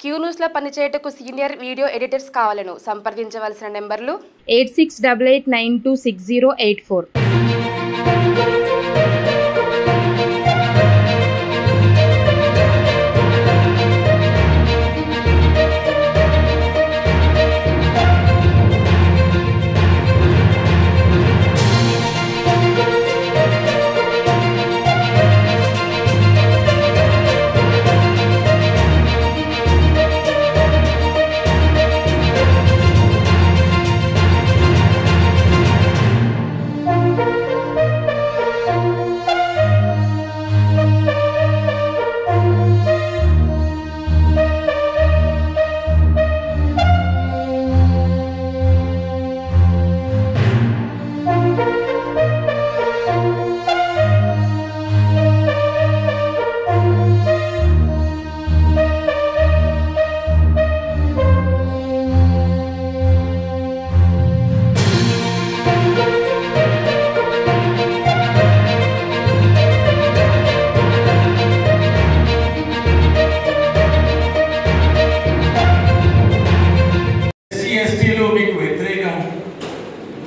Queue న్యూస్లో పనిచేయటకు senior video editors కావాలను సంప్రదించవలసిన నెంబర్లు 8688926084.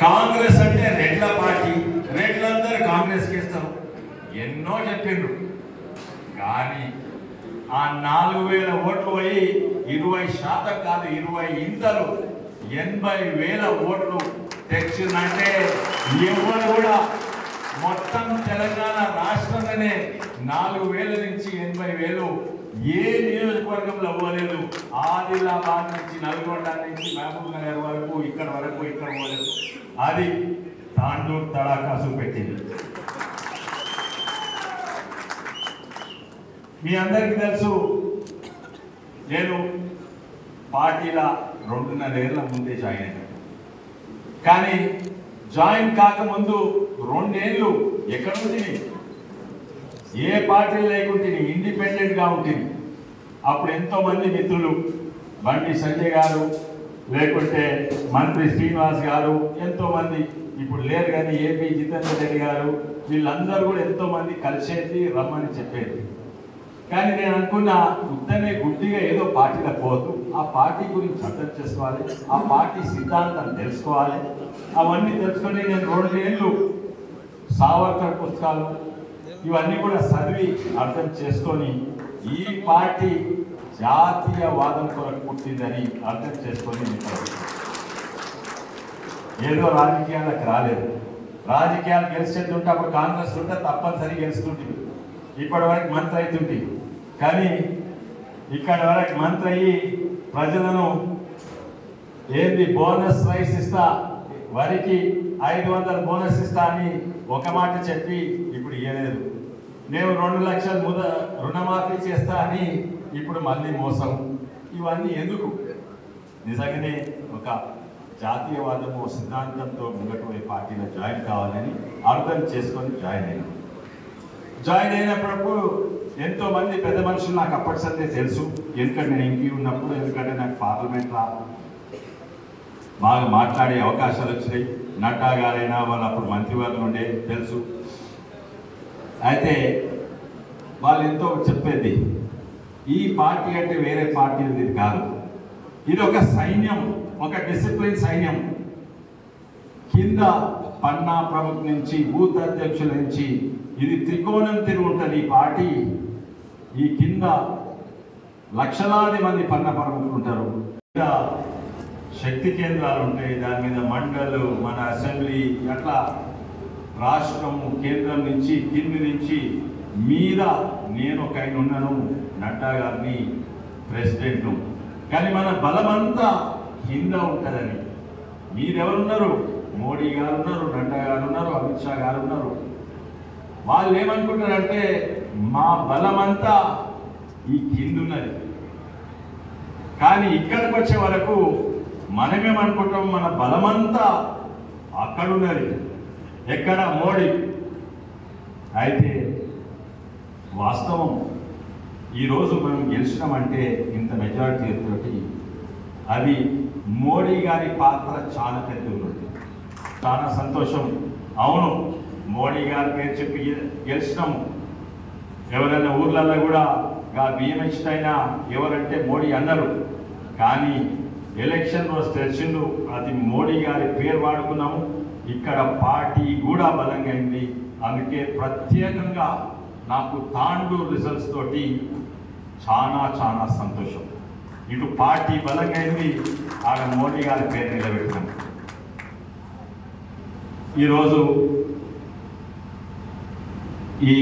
కాంగ్రెస్ అంటే రెడ్ల పార్టీ, రెడ్లందరూ కాంగ్రెస్ చేస్తారు ఎన్నో చెప్పిండ్రు. కానీ ఆ 4000 ఓట్లు పోయి 20% కాదు 20 ఇంతలు 80,000 ఓట్లు తెచ్చిందంటే ఎవరు కూడా మొత్తం తెలంగాణ రాష్ట్రంలోనే 4,000 నుంచి 80,000 ఏ నియోజకవర్గంలో పోలేదు. ఆదిలాబాద్ నుంచి నల్గొండ నుంచి మహబూబ్ నగర్ వరకు ఇక్కడ పోలేదు. అది తాండూర్ తడాకా చూపెట్టింది. మీ అందరికీ తెలుసు, నేను పార్టీల 2.5 ఏళ్ల ముందే జాయిన్ అయ్యాను. కానీ జాయిన్ కాకముందు 2 ఏళ్ళు ఎక్కడ ఉంటుంది, ఏ పార్టీలు లేకుంటుంది, ఇండిపెండెంట్గా ఉంటుంది. అప్పుడు ఎంతోమంది మిత్రులు, బండి సంజయ్ గారు, లేకుంటే మంత్రి శ్రీనివాస్ గారు, ఎంతోమంది ఇప్పుడు లేరు కానీ ఏపీ జితేందర్ రెడ్డి గారు, వీళ్ళందరూ కూడా ఎంతోమంది కలిసేది రమ్మని చెప్పేది. కానీ నేను అనుకున్నా, ఉత్తనే గుడ్డిగా ఏదో పార్టీలో పోతూ ఆ పార్టీ గురించి అర్థం చేసుకోవాలి, ఆ పార్టీ సిద్ధాంతం తెలుసుకోవాలి. అవన్నీ తెలుసుకొని నేను 2 ఏళ్ళు సావర్కర్ పుస్తకాలు ఇవన్నీ కూడా చదివి అర్థం చేసుకొని ఈ పార్టీ జాతీయవాదం కొరకు పుట్టిందని అర్థం చేసుకొని ఏదో రాజకీయాలకు రాలేదు. రాజకీయాలు గెలిచేది ఉంటే అప్పుడు కాంగ్రెస్ ఉంటే తప్పనిసరి గెలుస్తుంటుంది. ఇప్పటి వరకు మంత్రి అవుతుంది. కానీ ఇక్కడ వరకు మంత్రి అయ్యి ప్రజలను ఏంది బోనస్ రైస్ ఇస్తా, వరికి 500 బోనస్ ఇస్తా అని ఒక మాట చెప్పి ఇప్పుడు ఇవ్వలేదు. నేను 2 లక్షలు రుణమాఫీ చేస్తా అని ఇప్పుడు మళ్ళీ మోసం. ఇవన్నీ ఎందుకు? నిజంగానే ఒక జాతీయవాదము సిద్ధాంతంతో ముంగటపోయే పార్టీలో జాయిన్ కావాలని అర్థం చేసుకొని జాయిన్ అయినా. జాయిన్ అయినప్పుడు ఎంతోమంది పెద్ద మనుషులు నాకు అప్పటిసరికే తెలుసు. ఎందుకంటే నేను ఎంపీ ఉన్నప్పుడు, ఎందుకంటే నాకు పార్లమెంట్లో బాగా మాట్లాడే అవకాశాలు వచ్చినాయి. నడ్డా గారైనా వాళ్ళు అప్పుడు మంత్రివర్గం ఉండే తెలుసు. అయితే వాళ్ళు ఎంతో చెప్పేది, ఈ పార్టీ అంటే వేరే పార్టీలు ఇది కాదు, ఇది ఒక సైన్యం, ఒక డిసిప్లిన్ సైన్యం. కింద పన్నా ప్రముఖ నుంచి బూత్ అధ్యక్షుల నుంచి ఇది త్రికోణం తిరుగుంటుంది. ఈ పార్టీ ఈ కింద లక్షలాది మంది పన్నా ప్రముఖులు ఉంటారు. శక్తి కేంద్రాలు ఉంటాయి, దాని మీద మండలు, మన అసెంబ్లీ, అట్లా రాష్ట్రము కేంద్రం నుంచి కింది నుంచి మీద నేను ఒక ఆయన ఉన్నాను, నడ్డా గారిని ప్రెసిడెంట్. కానీ మన బలమంతా కింద ఉంటుందని. మీరెవరున్నారు? మోడీ గారు ఉన్నారు, నడ్డా గారు ఉన్నారు, అమిత్ షా గారు ఉన్నారు. వాళ్ళు ఏమనుకుంటారంటే మా బలమంతా ఈ కింద ఉన్నది. కానీ ఇక్కడికి వచ్చే వరకు మనమేమనుకుంటాం, మన బలమంతా అక్కడున్నది. ఎక్కడ? మోడీ. అయితే వాస్తవం ఈరోజు మనం గెలిచినామంటే ఇంత మెజారిటీ తోటి, అది మోడీ గారి పాత్ర చాలా పెద్ద ఉంది. చాలా సంతోషం. అవును, మోడీ గారి పేరు చెప్పి గెలిచినాము. ఎవరైనా ఊర్లలో కూడా BMH అయినా ఎవరంటే మోడీ అన్నారు, కానీ ఎలక్షన్ రోజు తెలిసిండు అది మోడీ గారి పేరు వాడుకున్నాము. ఇక్కడ పార్టీ కూడా బలంగా అయింది. అందుకే ప్రత్యేకంగా నాకు తాండూరు రిజల్ట్స్ తోటి చాలా చాలా సంతోషం. ఇటు పార్టీ బలంగా అయింది, ఆడ మోడీ గారి పేరు నిలబెట్టాను. ఈరోజు ఈ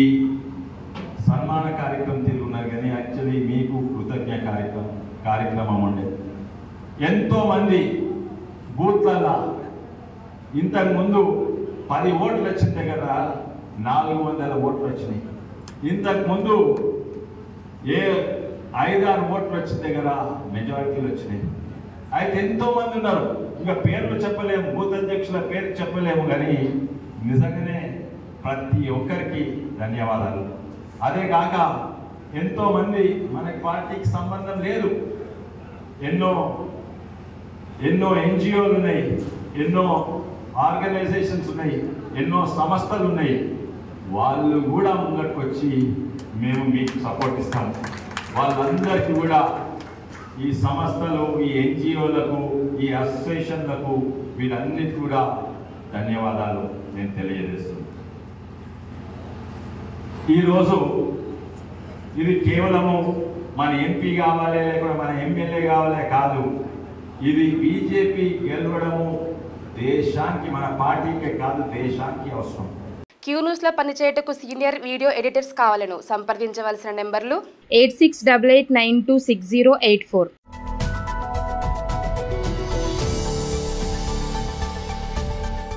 సన్మాన కార్యక్రమం తిరిగి ఉన్నారు, కానీ యాక్చువల్లీ మీకు కృతజ్ఞ కార్యక్రమం ఉండే. ఎంతోమంది బూత్లల్లో ఇంతకుముందు 10 ఓట్లు వచ్చిన దగ్గర 400 ఓట్లు వచ్చినాయి. ఇంతకుముందు 5-6 ఓట్లు వచ్చిన దగ్గర మెజారిటీలు వచ్చినాయి. అయితే ఎంతోమంది ఉన్నారు, ఇంకా పేర్లు చెప్పలేము, బూత్ అధ్యక్షుల పేరు చెప్పలేము, కానీ నిజంగానే ప్రతి ఒక్కరికి ధన్యవాదాలు. అదే కాక ఎంతోమంది మనకి పార్టీకి సంబంధం లేదు, ఎన్నో NGOలు ఉన్నాయి, ఎన్నో ఆర్గనైజేషన్స్ ఉన్నాయి, ఎన్నో సంస్థలు ఉన్నాయి. వాళ్ళు కూడా ముంగట్టుకు వచ్చి మేము మీకు సపోర్ట్ ఇస్తాం. వాళ్ళందరికీ కూడా ఈ సంస్థలు, ఈ NGOలకు, ఈ అసోసియేషన్లకు, వీళ్ళన్నిటికీ కూడా ధన్యవాదాలు నేను తెలియజేస్తున్నాను. ఈరోజు ఇది కేవలము మన MP కావాలి, లేకపోతే మన MLA కావాలి కాదు. ఇది బీజేపీ గెలవడము దేశానికి, మన పార్టీకే కాదు, దేశానికి అవసరం. క్యూ న్యూస్లో పనిచేయటకు సీనియర్ వీడియో ఎడిటర్స్ కావాలను సంప్రదించవలసిన నెంబర్లు 8688926084.